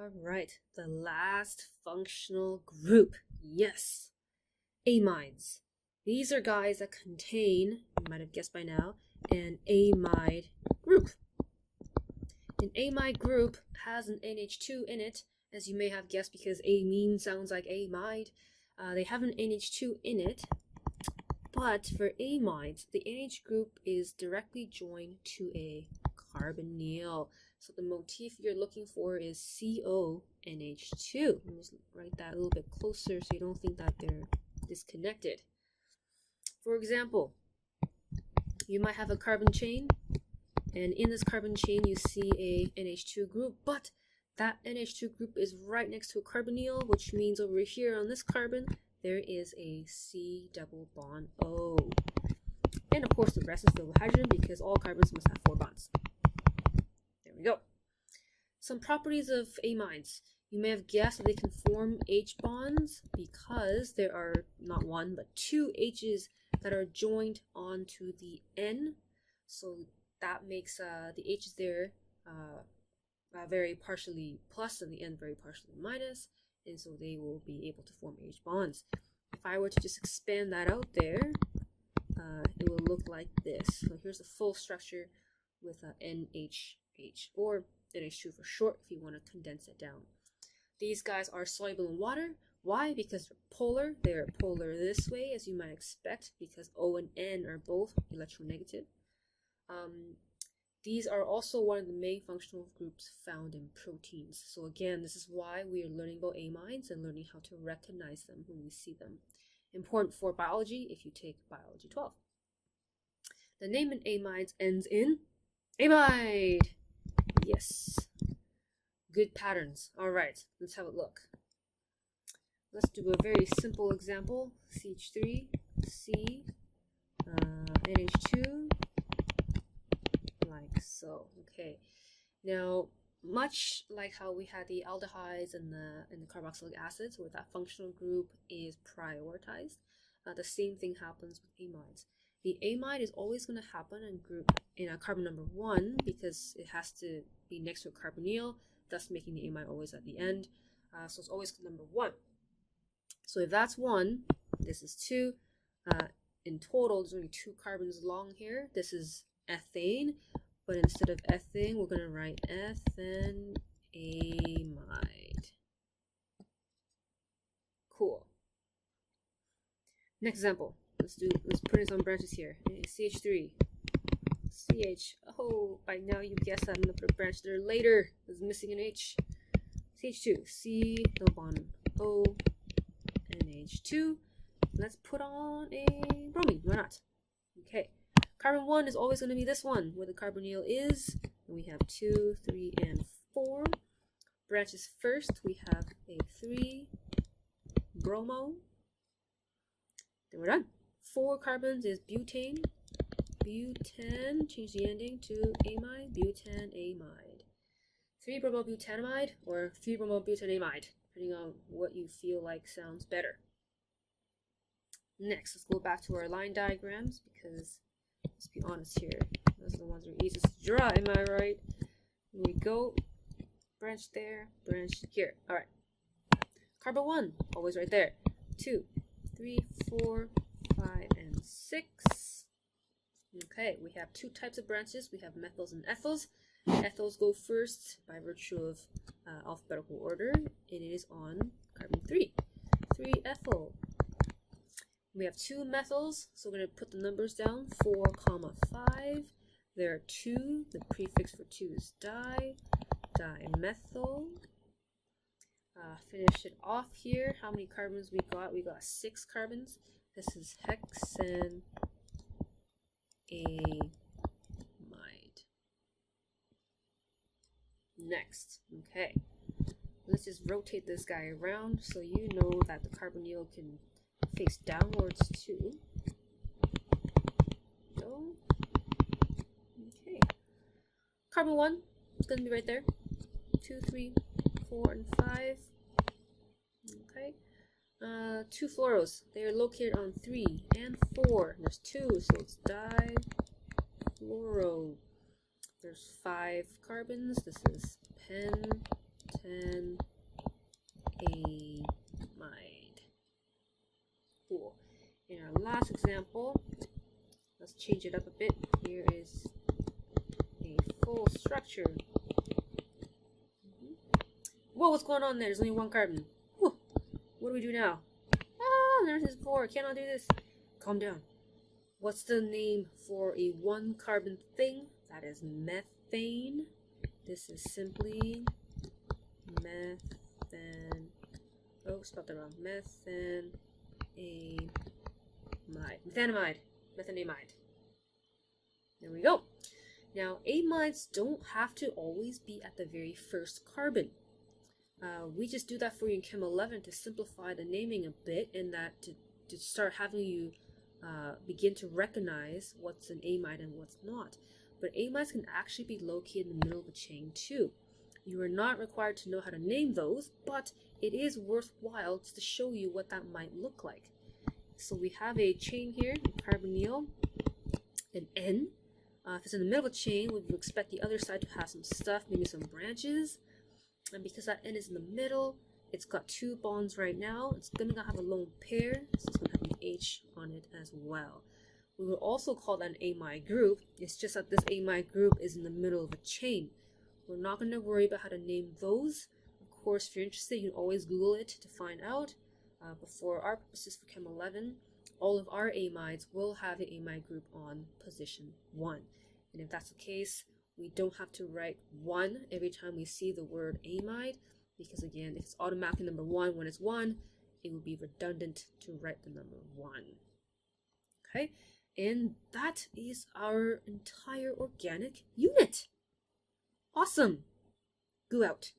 Alright, the last functional group. Yes, amides. These are guys that contain, you might have guessed by now, an amide group. An amide group has an NH2 in it, as you may have guessed because amine sounds like amide. They have an NH2 in it, but for amides, the NH group is directly joined to a carbonyl. So the motif you're looking for is CONH2. Let me just write that a little bit closer so you don't think that they're disconnected. For example, you might have a carbon chain, and in this carbon chain you see a NH2 group, but that NH2 group is right next to a carbonyl, which means over here on this carbon there is a C double bond O. And of course the rest is filled with hydrogen because all carbons must have 4 bonds. There we go. Some properties of amides. You may have guessed that they can form H bonds because there are not one but 2 H's that are joined onto the N. So that makes the H's there very partially plus and the N very partially minus. And so they will be able to form H bonds. If I were to just expand that out there, it will look like this. So here's the full structure with NHH, or NH2 for short if you want to condense it down. These guys are soluble in water. Why? Because they're polar. They're polar this way, as you might expect, because O and N are both electronegative. These are also one of the main functional groups found in proteins. So again, this is why we are learning about amides and learning how to recognize them when we see them. Important for biology if you take Biology 12. The name in amides ends in amide. Yes. Good patterns. Alright, let's have a look. Let's do a very simple example. CH3, C, NH2, like so. Okay. Now, much like how we had the aldehydes and the carboxylic acids, where that functional group is prioritized, the same thing happens with amides. The amide is always going to happen in a carbon number 1 because it has to be next to a carbonyl, thus making the amide always at the end. So it's always number 1. So if that's 1, this is 2. In total, there's only 2 carbons long here. This is ethane, but instead of ethane, we're going to write ethanamide. Cool. Next example. Let's put in some branches here. CH3. CH. Oh, by now you guessed that I'm going to put a branch there later. It's missing an H. CH2. C, double bond O, NH2. Let's put on a bromine. Why not? Okay. Carbon 1 is always going to be this one, where the carbonyl is. And we have 2, 3, and 4. Branches first, we have a 3 bromo. Then we're done. 4 carbons is butane. Butane, change the ending to amide, butanamide. 3-bromobutanamide or 3-bromobutanamide, depending on what you feel like sounds better. Next, let's go back to our line diagrams because, let's be honest here, those are the ones that are easiest to draw, am I right? Here we go. Branch there, branch here. Alright. Carbon 1, always right there. 2, 3, 4, 5, and 6. Okay, we have 2 types of branches. We have methyls and ethyls. Ethyls go first by virtue of alphabetical order, and it is on carbon 3. 3-ethyl. We have 2 methyls, so we're going to put the numbers down, 4, 5. There are 2, the prefix for 2 is di, dimethyl. Finish it off here. How many carbons we got? We got 6 carbons. This is hexanamide. Next, okay. Let's just rotate this guy around so you know that the carbonyl can face downwards too. Go. Okay. Carbon 1 is going to be right there. 2, 3, 4, and 5. Okay. 2 fluoros. They are located on 3 and 4. There's 2, so it's difluoro. There's 5 carbons. This is pen, 10, change it up a bit. Here is a full structure. Whoa, what's going on there? There's only one carbon. Whew. What do we do now? Ah, there's this 4. Cannot do this. Calm down. What's the name for a 1 carbon thing? That is methane. This is simply methan. Oh, spelled that wrong. Methanamide. Methanamide. There we go. Now, amides don't have to always be at the very first carbon. We just do that for you in Chem 11 to simplify the naming a bit, and that to start having you begin to recognize what's an amide and what's not. But amides can actually be located in the middle of a chain too. You are not required to know how to name those, but it is worthwhile to show you what that might look like. So we have a chain here, carbonyl, an N. If it's in the middle of a chain, we would expect the other side to have some stuff, maybe some branches. And because that N is in the middle, it's got 2 bonds right now. It's going to have a lone pair, so it's going to have an H on it as well. We will also call that an amide group. It's just that this amide group is in the middle of a chain. We're not going to worry about how to name those. Of course, if you're interested, you can always Google it to find out. But for our purposes for Chem 11, all of our amides will have an amide group on position 1. And if that's the case, we don't have to write 1 every time we see the word amide, because again, if it's automatically number 1 when it's 1, it would be redundant to write the number 1. Okay, and that is our entire organic unit. Awesome. Go out.